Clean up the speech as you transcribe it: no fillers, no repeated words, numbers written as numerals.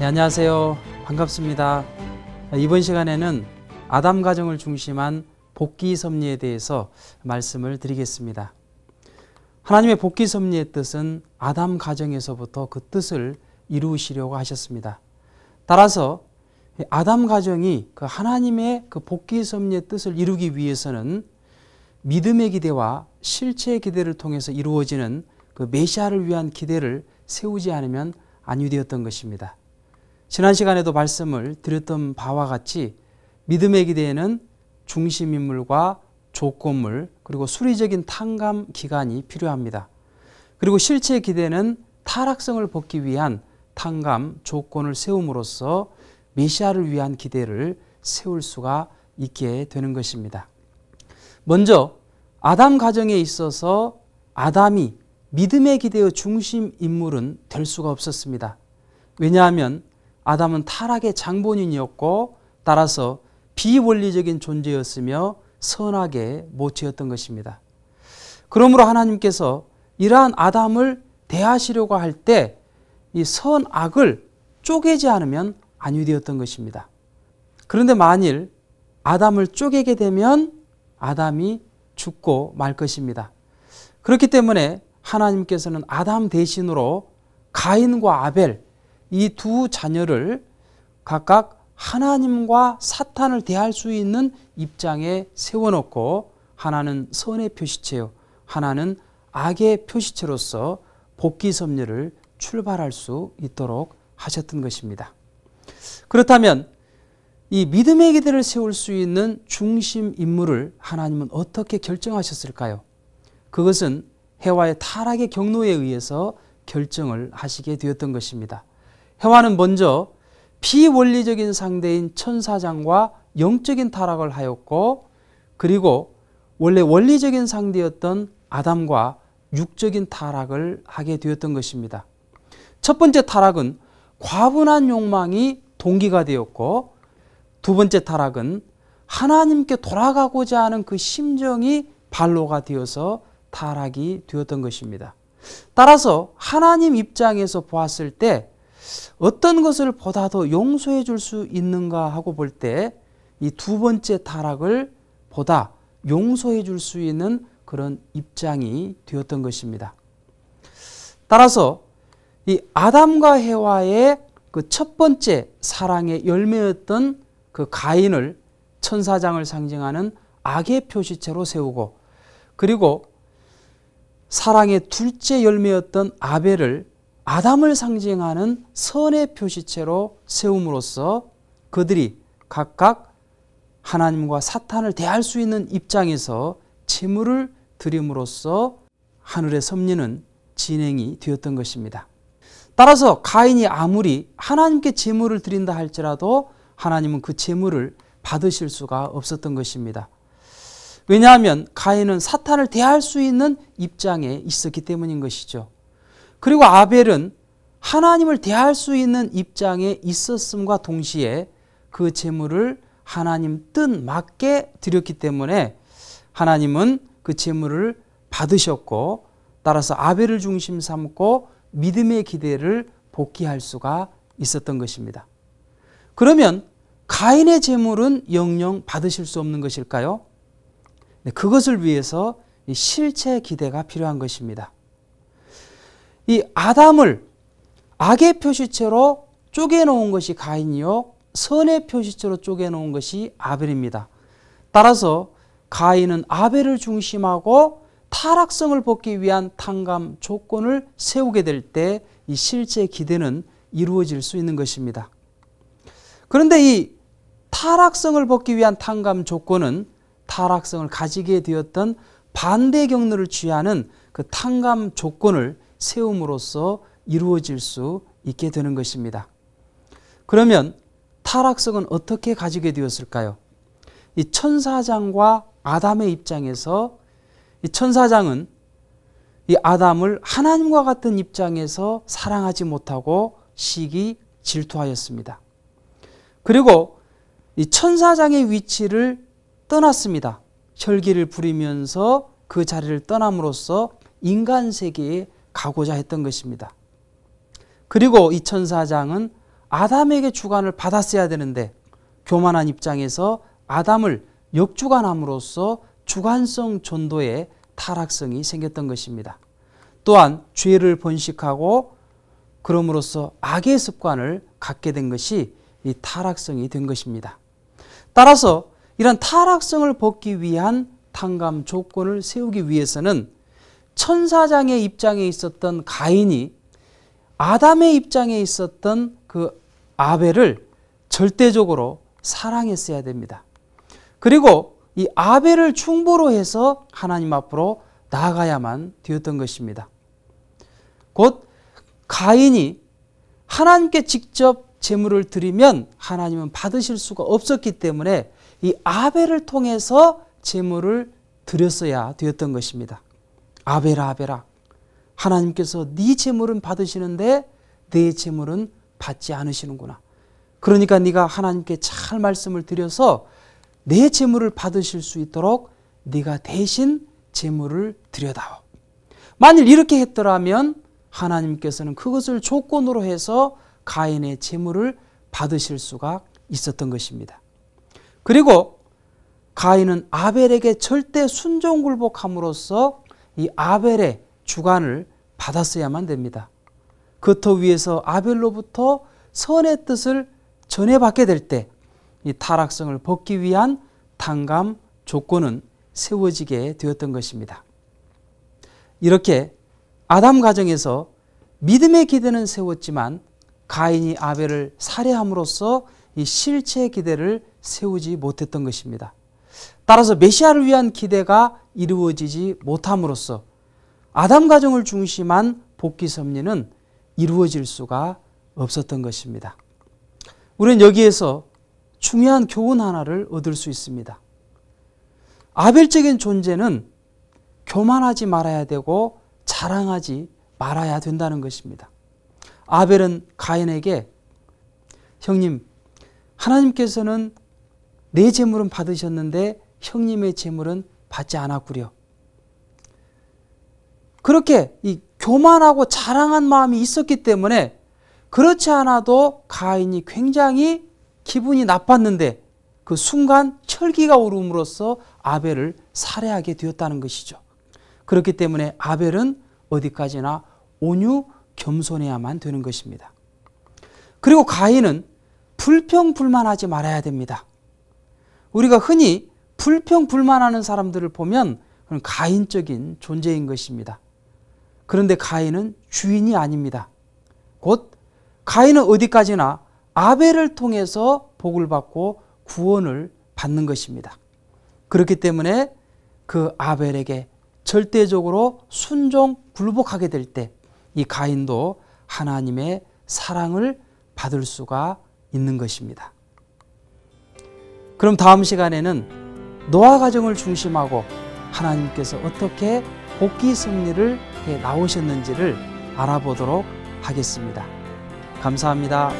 네, 안녕하세요. 반갑습니다. 이번 시간에는 아담 가정을 중심한 복귀 섭리에 대해서 말씀을 드리겠습니다. 하나님의 복귀 섭리의 뜻은 아담 가정에서부터 그 뜻을 이루시려고 하셨습니다. 따라서 아담 가정이 그 하나님의 그 복귀 섭리의 뜻을 이루기 위해서는 믿음의 기대와 실체의 기대를 통해서 이루어지는 그 메시아를 위한 기대를 세우지 않으면 아니 되었던 것입니다. 지난 시간에도 말씀을 드렸던 바와 같이 믿음의 기대에는 중심인물과 조건물 그리고 수리적인 탕감 기간이 필요합니다. 그리고 실체의 기대는 타락성을 벗기 위한 탕감 조건을 세움으로써 메시아를 위한 기대를 세울 수가 있게 되는 것입니다. 먼저 아담 가정에 있어서 아담이 믿음의 기대의 중심 인물은 될 수가 없었습니다. 왜냐하면 아담은 타락의 장본인이었고 따라서 비원리적인 존재였으며 선악의 모체였던 것입니다. 그러므로 하나님께서 이러한 아담을 대하시려고 할 때 이 선악을 쪼개지 않으면 아니 되었던 것입니다. 그런데 만일 아담을 쪼개게 되면 아담이 죽고 말 것입니다. 그렇기 때문에 하나님께서는 아담 대신으로 가인과 아벨 이 두 자녀를 각각 하나님과 사탄을 대할 수 있는 입장에 세워놓고 하나는 선의 표시체요, 하나는 악의 표시체로서 복귀 섭리를 출발할 수 있도록 하셨던 것입니다. 그렇다면 이 믿음의 기대를 세울 수 있는 중심 인물을 하나님은 어떻게 결정하셨을까요? 그것은 해와의 타락의 경로에 의해서 결정을 하시게 되었던 것입니다. 해와는 먼저 비원리적인 상대인 천사장과 영적인 타락을 하였고 그리고 원래 원리적인 상대였던 아담과 육적인 타락을 하게 되었던 것입니다. 첫 번째 타락은 과분한 욕망이 동기가 되었고 두 번째 타락은 하나님께 돌아가고자 하는 그 심정이 발로가 되어서 타락이 되었던 것입니다. 따라서 하나님 입장에서 보았을 때 어떤 것을 보다 더 용서해 줄 수 있는가 하고 볼 때 이 두 번째 타락을 보다 용서해 줄 수 있는 그런 입장이 되었던 것입니다. 따라서 이 아담과 해와의 그 첫 번째 사랑의 열매였던 그 가인을 천사장을 상징하는 악의 표시체로 세우고 그리고 사랑의 둘째 열매였던 아벨을 아담을 상징하는 선의 표시체로 세움으로써 그들이 각각 하나님과 사탄을 대할 수 있는 입장에서 제물을 드림으로써 하늘의 섭리는 진행이 되었던 것입니다. 따라서 가인이 아무리 하나님께 제물을 드린다 할지라도 하나님은 그 제물을 받으실 수가 없었던 것입니다. 왜냐하면 가인은 사탄을 대할 수 있는 입장에 있었기 때문인 것이죠. 그리고 아벨은 하나님을 대할 수 있는 입장에 있었음과 동시에 그 제물을 하나님 뜻 맞게 드렸기 때문에 하나님은 그 제물을 받으셨고 따라서 아벨을 중심 삼고 믿음의 기대를 복귀할 수가 있었던 것입니다. 그러면 가인의 제물은 영영 받으실 수 없는 것일까요? 네, 그것을 위해서 실체 기대가 필요한 것입니다. 이 아담을 악의 표시체로 쪼개놓은 것이 가인이요 선의 표시체로 쪼개놓은 것이 아벨입니다. 따라서 가인은 아벨을 중심하고 타락성을 벗기 위한 탕감 조건을 세우게 될 때 이 실제 기대는 이루어질 수 있는 것입니다. 그런데 이 타락성을 벗기 위한 탕감 조건은 타락성을 가지게 되었던 반대 경로를 취하는 그 탕감 조건을 세움으로써 이루어질 수 있게 되는 것입니다. 그러면 타락성은 어떻게 가지게 되었을까요? 이 천사장과 아담의 입장에서 이 천사장은 이 아담을 하나님과 같은 입장에서 사랑하지 못하고 시기 질투하였습니다. 그리고 이 천사장의 위치를 떠났습니다. 혈기를 부리면서 그 자리를 떠남으로써 인간 세계에 가고자 했던 것입니다. 그리고 이 천사장은 아담에게 주관을 받았어야 되는데 교만한 입장에서 아담을 역주관함으로써 주관성 전도의 타락성이 생겼던 것입니다. 또한 죄를 번식하고 그럼으로써 악의 습관을 갖게 된 것이 이 타락성이 된 것입니다. 따라서 이런 타락성을 벗기 위한 탕감 조건을 세우기 위해서는 천사장의 입장에 있었던 가인이 아담의 입장에 있었던 그 아벨을 절대적으로 사랑했어야 됩니다. 그리고 이 아벨을 충보로 해서 하나님 앞으로 나아가야만 되었던 것입니다. 곧 가인이 하나님께 직접 제물을 드리면 하나님은 받으실 수가 없었기 때문에 이 아벨을 통해서 제물을 드렸어야 되었던 것입니다. 아벨아 아벨아, 하나님께서 네 제물은 받으시는데 내 제물은 받지 않으시는구나. 그러니까 네가 하나님께 잘 말씀을 드려서 내 제물을 받으실 수 있도록 네가 대신 제물을 드려다오. 만일 이렇게 했더라면 하나님께서는 그것을 조건으로 해서 가인의 제물을 받으실 수가 있었던 것입니다. 그리고 가인은 아벨에게 절대 순종굴복함으로써 이 아벨의 주관을 받았어야만 됩니다. 그 터 위에서 아벨로부터 선의 뜻을 전해받게 될 때 이 타락성을 벗기 위한 탕감 조건은 세워지게 되었던 것입니다. 이렇게 아담 가정에서 믿음의 기대는 세웠지만 가인이 아벨을 살해함으로써 이 실체의 기대를 세우지 못했던 것입니다. 따라서 메시아를 위한 기대가 이루어지지 못함으로써 아담 가정을 중심한 복귀 섭리는 이루어질 수가 없었던 것입니다. 우리는 여기에서 중요한 교훈 하나를 얻을 수 있습니다. 아벨적인 존재는 교만하지 말아야 되고 자랑하지 말아야 된다는 것입니다. 아벨은 가인에게 형님, 하나님께서는 내 제물은 받으셨는데 형님의 제물은 받지 않았구려. 그렇게 이 교만하고 자랑한 마음이 있었기 때문에 그렇지 않아도 가인이 굉장히 기분이 나빴는데 그 순간 철기가 오름으로써 아벨을 살해하게 되었다는 것이죠. 그렇기 때문에 아벨은 어디까지나 온유 겸손해야만 되는 것입니다. 그리고 가인은 불평불만하지 말아야 됩니다. 우리가 흔히 불평불만하는 사람들을 보면 그건 가인적인 존재인 것입니다. 그런데 가인은 주인이 아닙니다. 곧 가인은 어디까지나 아벨을 통해서 복을 받고 구원을 받는 것입니다. 그렇기 때문에 그 아벨에게 절대적으로 순종 굴복하게 될 때 이 가인도 하나님의 사랑을 받을 수가 있는 것입니다. 그럼 다음 시간에는 노아 가정을 중심하고 하나님께서 어떻게 복귀 섭리를 해 나오셨는지를 알아보도록 하겠습니다. 감사합니다.